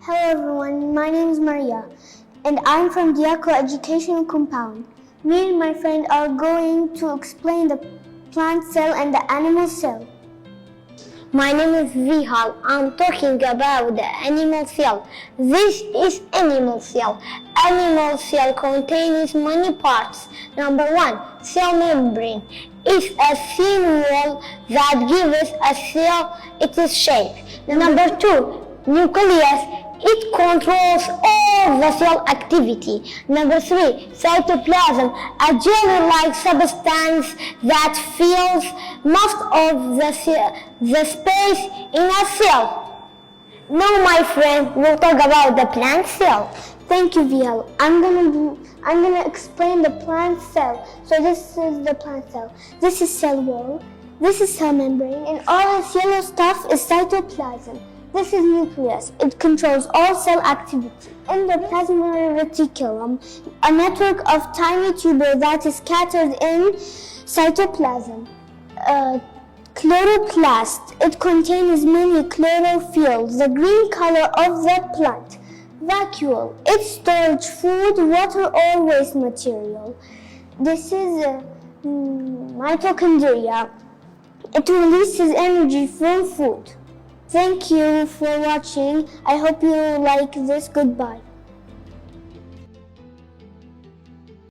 Hello everyone, my name is Maria and I'm from Diaco Educational Compound. Me and my friend are going to explain the plant cell and the animal cell. My name is Vihal. I'm talking about the animal cell. This is animal cell. Animal cell contains many parts. Number 1, cell membrane. It's a thin wall that gives a cell its shape. Number 2, nucleus. It controls all the cell activity. Number 3, cytoplasm, a jelly-like substance that fills most of the space in a cell. Now, my friend, we'll talk about the plant cell. Thank you, Vihal. I'm gonna explain the plant cell. So this is the plant cell. This is cell wall. This is cell membrane, and all this yellow stuff is cytoplasm. This is nucleus. It controls all cell activity. In the plasma reticulum, a network of tiny tubules that is scattered in cytoplasm. Chloroplast. It contains many chlorophylls, the green color of the plant. Vacuole. It stores food, water, or waste material. This is mitochondria. It releases energy from food. Thank you for watching. I hope you like this. Goodbye.